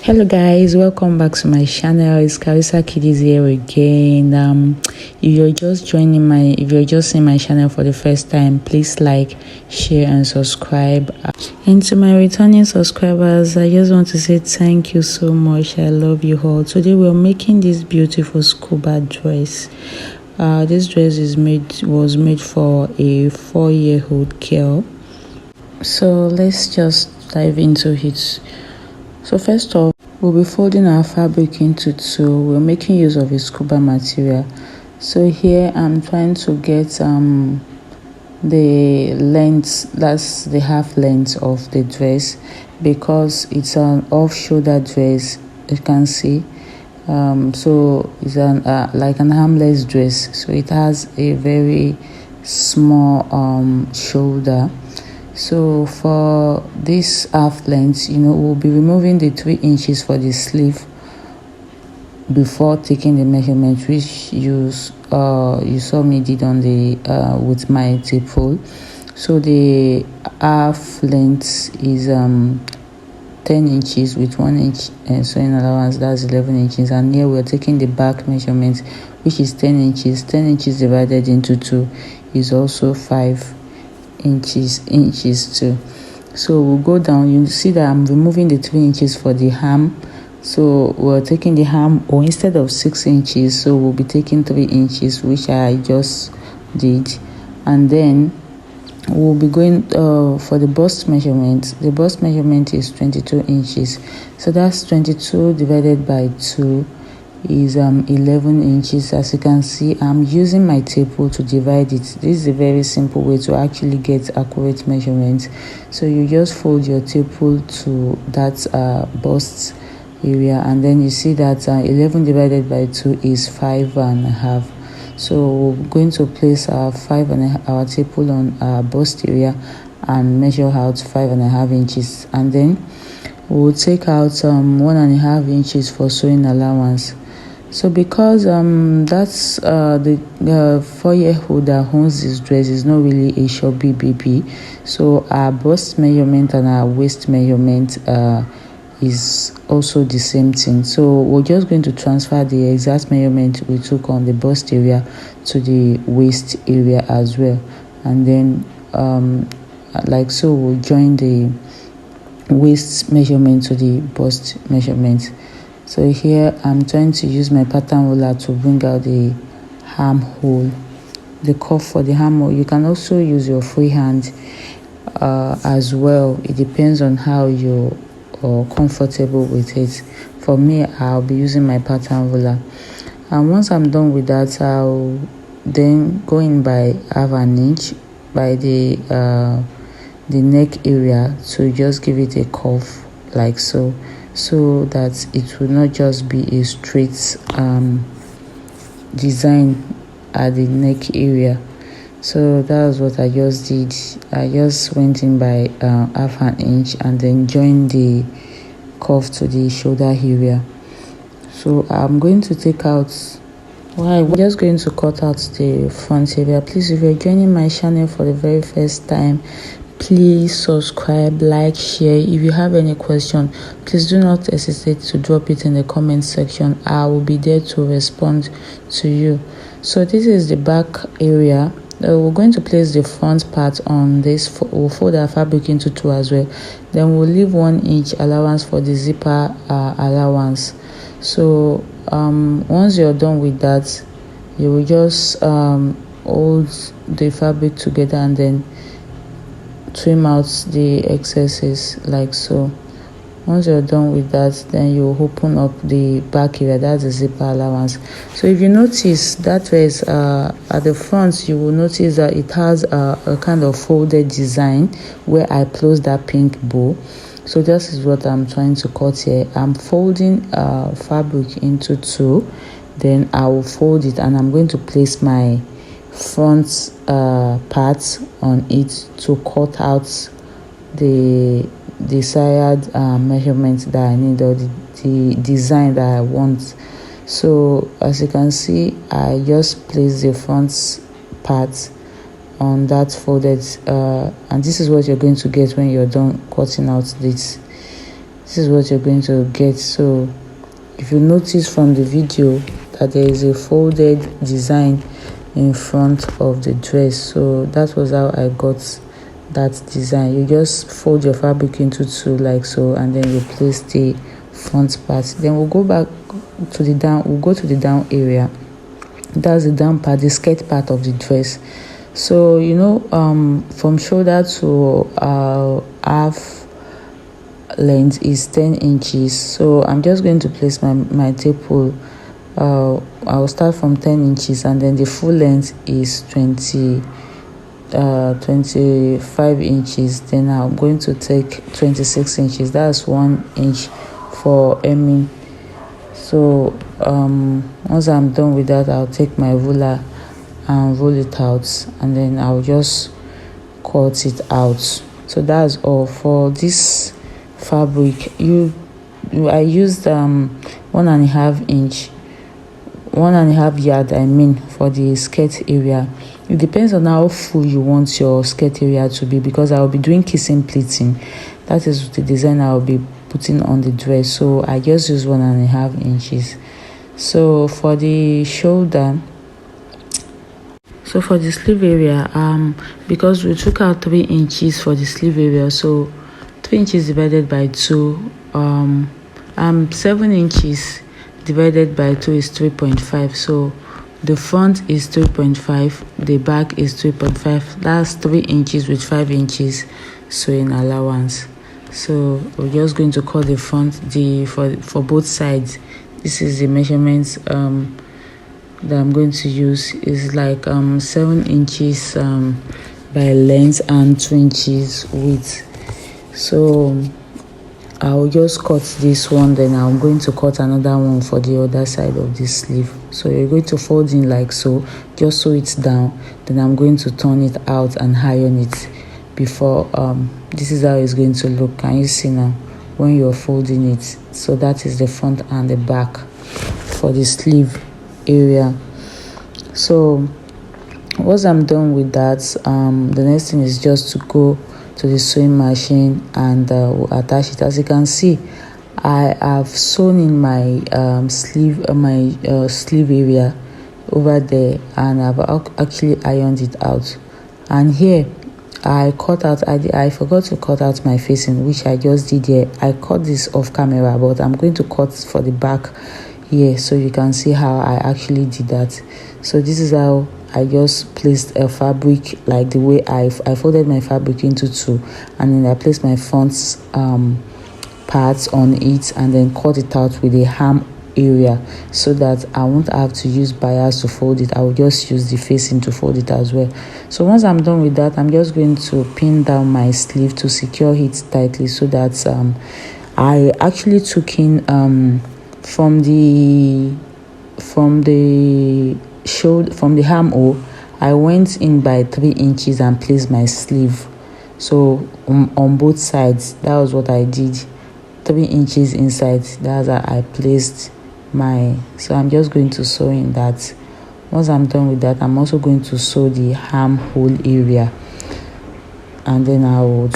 Hello guys, welcome back to my channel. It's Carissa Kiddies here again. If you're just seeing my channel for the first time, please like, share and subscribe. And to my returning subscribers, I just want to say thank you so much. I love you all. Today we're making this beautiful scuba dress. This dress was made for a 4-year-old girl. So let's just dive into it. So first off, we'll be folding our fabric into two. We're making use of a scuba material. So here I'm trying to get the length, that's the half length of the dress, because it's an off-shoulder dress, you can see. So it's like an armless dress, so it has a very small shoulder. So for this half length, we'll be removing the 3 inches for the sleeve before taking the measurement, which you saw me did on the with my tape rule. So the half length is 10 inches with 1 inch sewing allowance, that's 11 inches. And here we're taking the back measurement, which is 10 inches. 10 inches divided into 2 is also 5 inches too. So we'll go down. You see that I'm removing the 3 inches for the hem. So we're taking the hem, or instead of 6 inches, so we'll be taking 3 inches, which I just did. And then we'll be going for the bust measurement. The bust measurement is 22 inches. So that's 22 divided by 2 is 11 inches. As you can see, I'm using my tape rule to divide it. This is a very simple way to actually get accurate measurements. So you just fold your tape rule to that bust area, and then you see that 11 divided by 2 is 5.5. So we're going to place our tape rule on our bust area and measure out 5.5 inches, and then we'll take out 1.5 inches for sewing allowance. So because that's the 4-year-old that owns this dress is not really a chubby baby, so our bust measurement and our waist measurement is also the same thing. So we're just going to transfer the exact measurement we took on the bust area to the waist area as well, and then like so we'll join the waist measurement to the bust measurement. So here I'm trying to use my pattern ruler to bring out the armhole, the cuff for the armhole. You can also use your free hand as well. It depends on how you're comfortable with it. For me, I'll be using my pattern ruler. And once I'm done with that, I'll then go in by half an inch by the neck area to just give it a cuff like so that it will not just be a straight design at the neck area. So that was what I just did. I just went in by half an inch and then joined the cuff to the shoulder area. So I'm going to take out, I'm just going to cut out the front area. Please, if you're joining my channel for the very first time, please subscribe, like, share. If you have any question, please do not hesitate to drop it in the comment section. I will be there to respond to you. So this is the back area. We're going to place the front part on this. We'll fold our fabric into 2 as well. Then we'll leave 1 inch allowance for the zipper allowance. So once you're done with that, you will just hold the fabric together and then trim out the excesses like so. Once you're done with that, then you open up the back area, that's the zipper allowance. So if you notice that dress at the front, you will notice that it has a kind of folded design where I close that pink bow. So this is what I'm trying to cut here. I'm folding fabric into 2, then I will fold it, and I'm going to place my front part on it to cut out the desired measurement that I need, or the design that I want. So as you can see, I just place the front part on that folded and this is what you're going to get when you're done cutting out this this is what you're going to get. So if you notice from the video that there is a folded design in front of the dress, so that was how I got that design. You just fold your fabric into two like so, and then you place the front part. Then we'll go back to the down. We'll go to the down area. That's the down part, the skirt part of the dress. So from shoulder to half length is 10 inches. So I'm just going to place my tape hole. I'll start from 10 inches, and then the full length is 25 inches. Then I'm going to take 26 inches. That's 1 inch for hemming. So once I'm done with that, I'll take my ruler and roll it out, and then I'll just cut it out. So that's all for this fabric. I used 1.5 yard, for the skirt area. It depends on how full you want your skirt area to be, because I'll be doing kissing pleating. That is the design I'll be putting on the dress. So I just use 1.5 inches. So for the shoulder, so for the sleeve area, because we took out 3 inches for the sleeve area, so 3 inches divided by 2, 7 inches divided by 2 is 3.5. So the front is 3.5, the back is 3.5. That's 3 inches with 5 inches sewing allowance. So we're just going to cut the front for both sides. This is the measurements that I'm going to use. Is like 7 inches by length and 2 inches width. So I'll just cut this one, then I'm going to cut another one for the other side of the sleeve. So you're going to fold in like so, just sew it down. Then I'm going to turn it out and iron it before. This is how it's going to look. Can you see now when you're folding it? So that is the front and the back for the sleeve area. So once I'm done with that, the next thing is just to go to the sewing machine and attach it. As you can see, I have sewn in my sleeve area over there, and I've actually ironed it out. And here I cut out, I forgot to cut out my facing, which I just did here. I cut this off camera, but I'm going to cut for the back here, so you can see how I actually did that. So this is how I just placed a fabric, like the way I folded my fabric into two, and then I placed my front parts on it, and then cut it out with a hem area, so that I won't have to use bias to fold it. I will just use the facing to fold it as well. So once I'm done with that, I'm just going to pin down my sleeve to secure it tightly, so that I actually took in from the ham hole, I went in by 3 inches and placed my sleeve. So on both sides, that was what I did. 3 inches inside, that's how I placed my. So I'm just going to sew in that. Once I'm done with that, I'm also going to sew the ham hole area, and then I would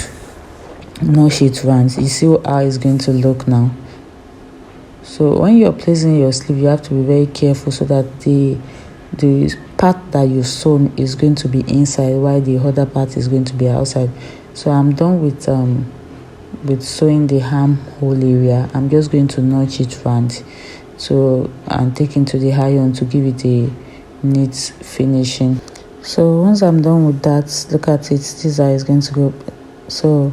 notch it round. You see how it's going to look now. So when you're placing your sleeve, you have to be very careful, so that the part that you've sewn is going to be inside, while the other part is going to be outside. So I'm done with sewing the ham hole area. I'm just going to notch it round, so and take into the iron to give it a neat finishing. So once I'm done with that, look at it, this is how it's going to go. So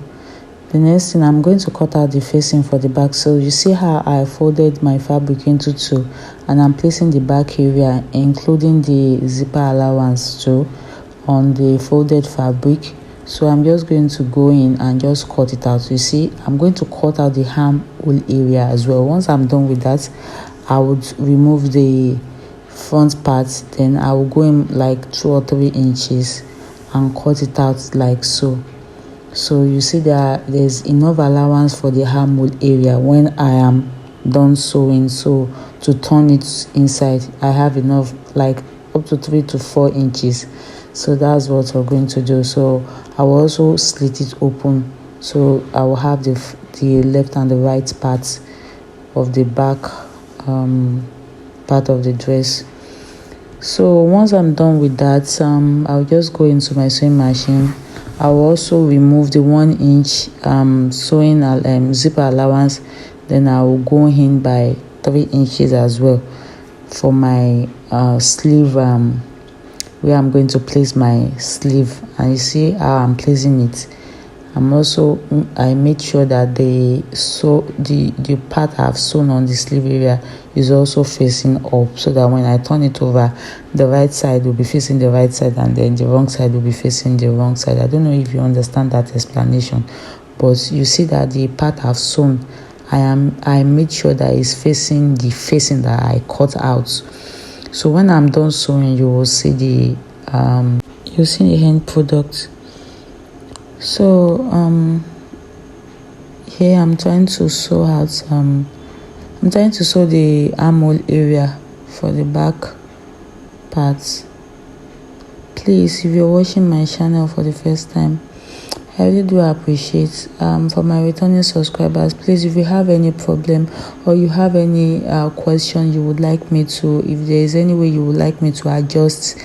the next thing, I'm going to cut out the facing for the back. So you see how I folded my fabric into two, and I'm placing the back area, including the zipper allowance too, on the folded fabric. So I'm just going to go in and just cut it out. You see, I'm going to cut out the ham hole area as well. Once I'm done with that, I would remove the front part, then I will go in like 2 or 3 inches and cut it out like so. So you see there's enough allowance for the ham hole area when I am done sewing. So to turn it inside, I have enough, like up to 3 to 4 inches. So that's what we're going to do. So I will also slit it open, so I will have the the left and the right parts of the back part of the dress. So once I'm done with that, I'll just go into my sewing machine. I'll also remove the 1 inch sewing zipper allowance. Then I will go in by 3 inches as well for my sleeve, where I'm going to place my sleeve. And you see how I'm placing it. I made sure that the part I've sewn on the sleeve area is also facing up, so that when I turn it over, the right side will be facing the right side and then the wrong side will be facing the wrong side. I don't know if you understand that explanation, but you see that the part I've sewn, I made sure that it's facing the facing that I cut out. So when I'm done sewing, you will see the end product. So here I'm trying to sew out I'm trying to sew the armhole area for the back parts. Please, if you're watching my channel for the first time, I really do appreciate. For my returning subscribers, please, if you have any problem or you have any question you would like me to, if there is any way you would like me to adjust,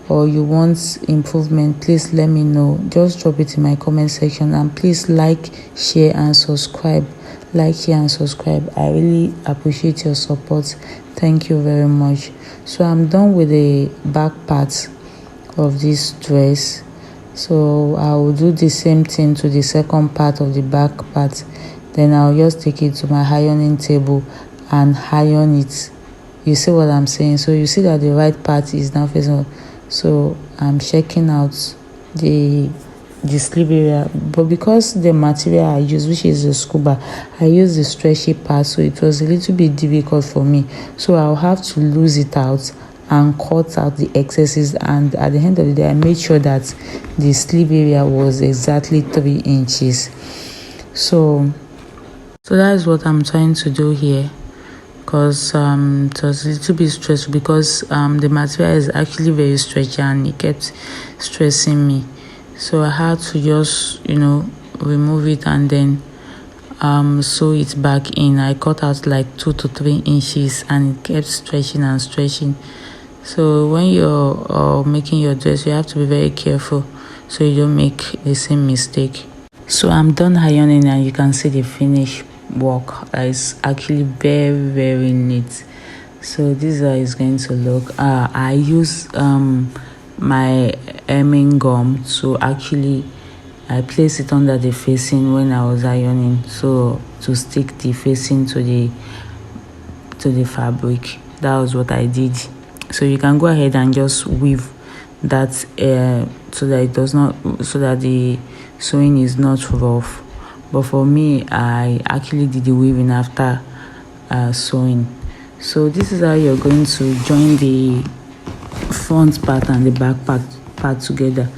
or you want improvement, please let me know. Just drop it in my comment section, and please like, share and subscribe. I really appreciate your support. Thank you very much. So I'm done with the back part of this dress. So I will do the same thing to the second part of the back part. Then I'll just take it to my ironing table and iron it. You see what I'm saying? So you see that the right part is now facing. So I'm checking out the sleeve area, but because the material I use, which is the scuba, I use the stretchy part, so it was a little bit difficult for me. So I'll have to lose it out and cut out the excesses, and at the end of the day I made sure that the sleeve area was exactly 3 inches. So that is what I'm trying to do here, because it was a little bit stressful because the material is actually very stretchy and it kept stressing me. So I had to just remove it and then sew it back in. I cut out like 2 to 3 inches and it kept stretching. So when you're making your dress, you have to be very careful so you don't make the same mistake. So I'm done ironing and you can see the finished work. It's actually very, very neat. So this is how it's going to look. I use my hemming gum, so actually I place it under the facing when I was ironing, so to stick the facing to the fabric. That was what I did. So you can go ahead and just weave that so that the sewing is not rough. But for me, I actually did the weaving after sewing. So this is how you're going to join the front part and the back part together.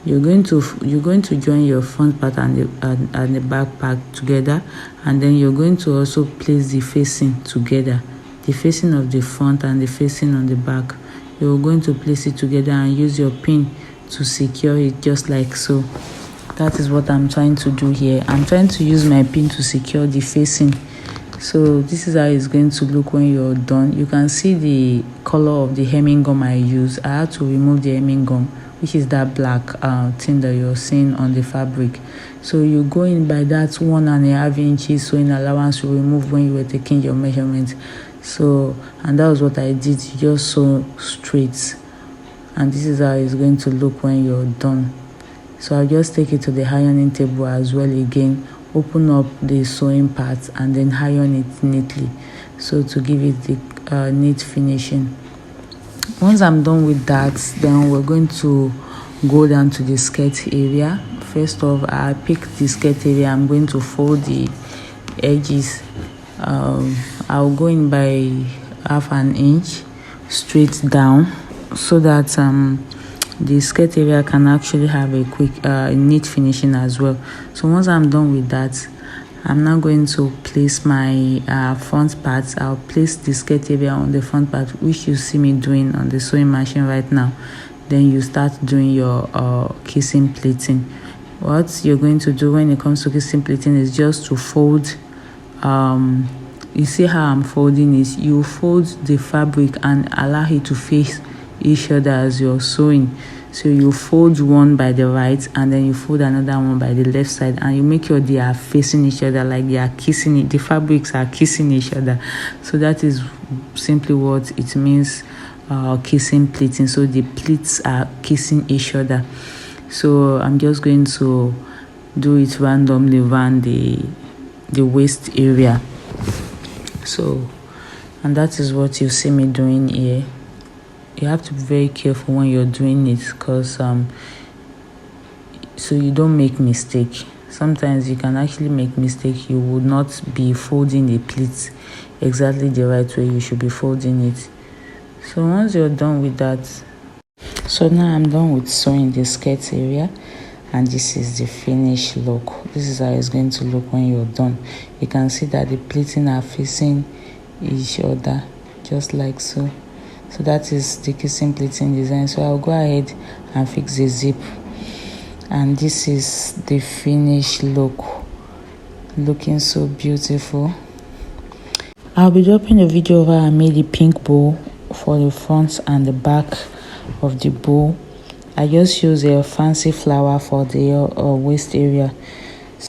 You're going to join your front part and the back part together, and then you're going to also place the facing together, the facing of the front and the facing on the back. You're going to place it together and use your pin to secure it, just like so. That is what I'm trying to do here. I'm trying to use my pin to secure the facing. So this is how it's going to look when you're done. You can see the color of the hemming gum I use. I had to remove the hemming gum, which is that black thing that you're seeing on the fabric. So you go in by that 1.5 inches sewing allowance you remove when you were taking your measurement. So, and that was what I did. You just sew straight, and this is how it's going to look when you're done. So I'll just take it to the ironing table as well again, open up the sewing part and then iron it neatly, so to give it the neat finishing. Once I'm done with that, then we're going to go down to the skirt area. First off, I pick the skirt area. I'm going to fold the edges. I'll go in by 1/2 inch straight down, so that the skirt area can actually have a quick neat finishing as well. So once I'm done with that, I'm now going to place my front part. I'll place the skirt area on the front part, which you see me doing on the sewing machine right now. Then you start doing your casing plating. what you're going to do when it comes to kissing pleating is just to fold. You see how I'm folding it? You fold the fabric and allow it to face each other as you're sewing. So you fold one by the right and then you fold another one by the left side, and you make sure they are facing each other, like they are kissing it. The fabrics are kissing each other. So that is simply what it means, kissing pleating. So the pleats are kissing each other. So I'm just going to do it randomly around the waist area. So, and that is what you see me doing here. You have to be very careful when you're doing it, because so you don't make mistake. Sometimes you can actually make mistake. You would not be folding the pleats exactly the right way you should be folding it. So once you're done with that, so now I'm done with sewing the skirt area, and this is the finished look. This is how it's going to look when you're done. You can see that the pleating are facing each other, just like so. So that is the kissing pleating design. So I'll go ahead and fix the zip, and this is the finished look, looking so beautiful. I'll be dropping a video where I made the pink bow for the front and the back of the bow. I just use a fancy flower for the waist area.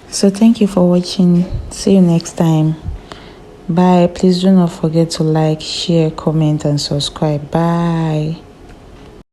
So thank you for watching. See you next time. Bye. Please do not forget to like, share, comment and subscribe. Bye.